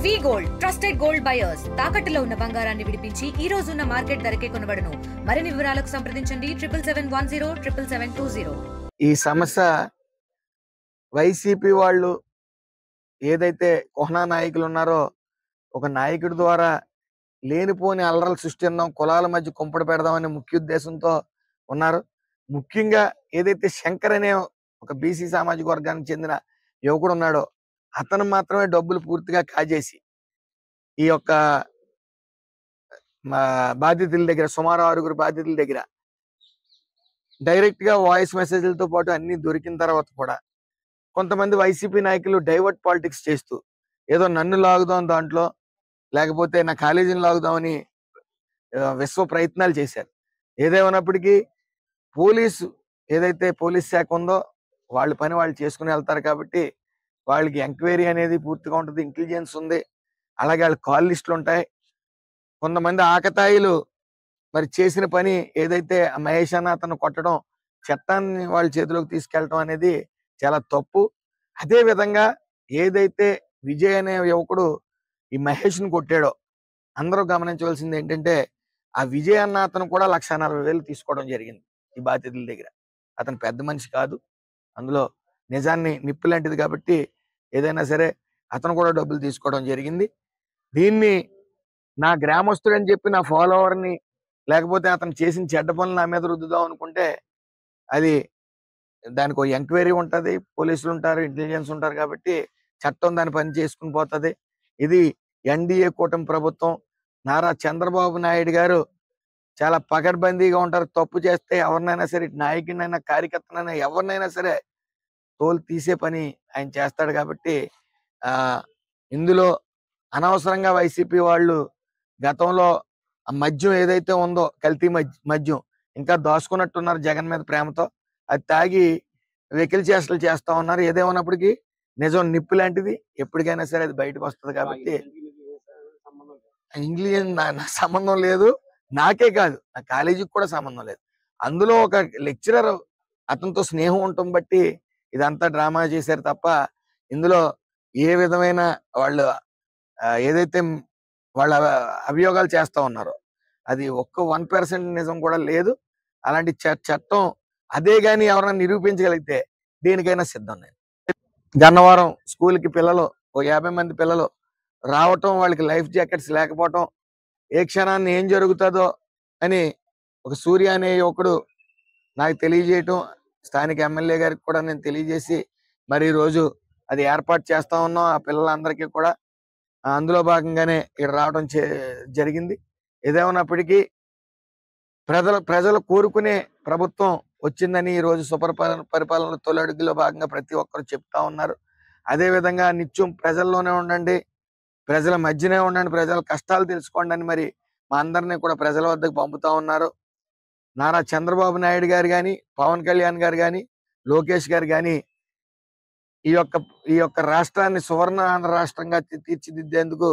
వి gold trusted gold buyers తాకట్టులో ఉన్న బంగారాన్ని విడిపించి ఈ రోజు ఉన్న మార్కెట్ ధరకే కొనబడును. మరిన్ని వివరాలకు సంప్రదించండి 7710 ఈ సమస్య వైసీపీ వాళ్ళు ఏదైతే కోహనా నాయకులు ఉన్నారో ఒక నాయకుడి ద్వారా లేనిపోని అల్లరలు సృష్టిద్దాం, కులాల మధ్య కుంపడి పెడదామనే ముఖ్య ఉద్దేశంతో ఉన్నారు. ముఖ్యంగా ఏదైతే శంకర్ అనే ఒక బీసీ సామాజిక వర్గానికి చెందిన యువకుడు ఉన్నాడో అతను మాత్రమే డబ్బులు పూర్తిగా కాజేసి ఈ యొక్క బాధితుల దగ్గర సుమారు 6 బాధితుల దగ్గర డైరెక్ట్ గా వాయిస్ మెసేజ్లతో పాటు అన్ని దొరికిన తర్వాత కూడా కొంతమంది వైసీపీ నాయకులు డైవర్ట్ పాలిటిక్స్ చేస్తూ ఏదో నన్ను లాగుదాం దాంట్లో, లేకపోతే నా కాలేజీని లాగుదామని విశ్వ ప్రయత్నాలు చేశారు. ఏదేమైనప్పటికీ ఏదైతే పోలీస్ శాఖ ఉందో వాళ్ళ పని వాళ్ళు చేసుకుని వెళ్తారు కాబట్టి వాళ్ళకి ఎంక్వైరీ అనేది పూర్తిగా ఉంటుంది, ఇంటెలిజెన్స్ ఉంది, అలాగే వాళ్ళ కాల్ లిస్టులు ఉంటాయి. కొంతమంది ఆకతాయిలు మరి చేసిన పని ఏదైతే మహేష్ అన్న అతను కొట్టడం, చట్టాన్ని వాళ్ళ చేతిలోకి తీసుకెళ్ళటం అనేది చాలా తప్పు. అదే విధంగా ఏదైతే విజయ్ అనే యువకుడు ఈ మహేష్ ని కొట్టాడో అందరూ గమనించవలసింది ఏంటంటే ఆ విజయ్ అన్న అతను కూడా 1,40,000 తీసుకోవడం జరిగింది ఈ బాధితుల దగ్గర. అతను పెద్ద మనిషి కాదు, అందులో నిజాన్ని నిప్పు లాంటిది కాబట్టి ఏదైనా సరే అతను కూడా డబ్బులు తీసుకోవడం జరిగింది. దీన్ని నా గ్రామస్తుడని చెప్పి నా ఫాలోవర్ని లేకపోతే అతను చేసిన చెడ్డ పనులు నా మీద రుద్దుదాం అనుకుంటే అది దానికి ఒక ఎంక్వైరీ ఉంటుంది, పోలీసులు ఉంటారు, ఇంటెలిజెన్స్ ఉంటారు కాబట్టి చట్టం దాని పని చేసుకుని పోతుంది. ఇది ఎన్డీఏ కూటమి ప్రభుత్వం, నారా చంద్రబాబు నాయుడు గారు చాలా పకడ్బందీగా ఉంటారు. తప్పు చేస్తే ఎవరినైనా సరే, నాయకుడినైనా కార్యకర్తనైనా ఎవరినైనా సరే తోలు తీసే పని ఆయన చేస్తాడు కాబట్టి ఇందులో అనవసరంగా వైసీపీ వాళ్ళు గతంలో ఆ మద్యం ఏదైతే ఉందో కల్తీ మద్యం ఇంకా దాచుకున్నట్టున్నారు జగన్ మీద ప్రేమతో, అది తాగి వెకిలి చేష్టలు చేస్తా ఉన్నారు. ఏదేమన్నప్పటికీ నిజం నిప్పు లాంటిది, ఎప్పటికైనా సరే అది బయటకు వస్తుంది కాబట్టి ఇంగ్లీష్ నా సంబంధం లేదు, నాకే కాదు నా కాలేజీకి కూడా సంబంధం లేదు. అందులో ఒక లెక్చరర్ అతనితో స్నేహం ఉండటం బట్టి ఇదంతా డ్రామా చేశారు తప్ప ఇందులో ఏ విధమైన వాళ్ళు ఏదైతే వాళ్ళ అభియోగాలు చేస్తా ఉన్నారో అది 1% నిజం కూడా లేదు. అలాంటి చట్టం అదే గాని ఎవరైనా నిరూపించగలిగితే దేనికైనా సిద్ధం. నేను గన్నవరం స్కూల్కి పిల్లలు 50 మంది పిల్లలు రావటం, వాళ్ళకి లైఫ్ జాకెట్స్ లేకపోవటం, ఏ క్షణాన్ని ఏం జరుగుతుందో అని ఒక సూర్య అనే యువకుడు నాకు తెలియజేయటం, స్థానిక ఎమ్మెల్యే గారికి కూడా నేను తెలియజేసి మరి ఈరోజు అది ఏర్పాటు చేస్తా ఉన్నాం. ఆ పిల్లలందరికీ కూడా అందులో భాగంగానే ఇక్కడ రావడం జరిగింది. ఏదేమన్నప్పటికీ ప్రజలు కోరుకునే ప్రభుత్వం వచ్చిందని ఈరోజు పరిపాలన తొలి అడుగులో భాగంగా ప్రతి ఒక్కరు చెప్తా ఉన్నారు. అదే విధంగా నిత్యం ప్రజల్లోనే ఉండండి, ప్రజల మధ్యనే ఉండండి, ప్రజల కష్టాలు తెలుసుకోండి అని మరి మా అందరినీ కూడా ప్రజల వద్దకు పంపుతా ఉన్నారు. నారా చంద్రబాబు నాయుడు గారు కానీ, పవన్ కళ్యాణ్ గారు కానీ, లోకేష్ గారు కానీ ఈ యొక్క రాష్ట్రాన్ని సువర్ణ ఆంధ్ర రాష్ట్రంగా తీర్చిదిద్దేందుకు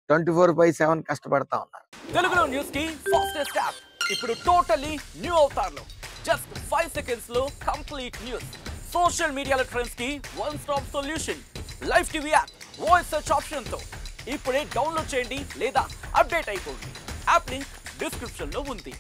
24/7 కష్టపడతా ఉన్నారు. తెలుగులో న్యూస్ కి ఫాస్టెస్ట్ యాప్ ఇప్పుడు టోటల్లీ న్యూ అవతార్లో జస్ట్ 5 seconds లో కంప్లీట్ న్యూస్, సోషల్ మీడియాలో ట్రెండ్స్ కి one stop solution, live TV app, voice search option తో ఇప్పుడే డౌన్లోడ్ చేయండి లేదా అప్డేట్ అయిపోండి. యాప్ లింక్ డిస్క్రిప్షన్ లో ఉంది.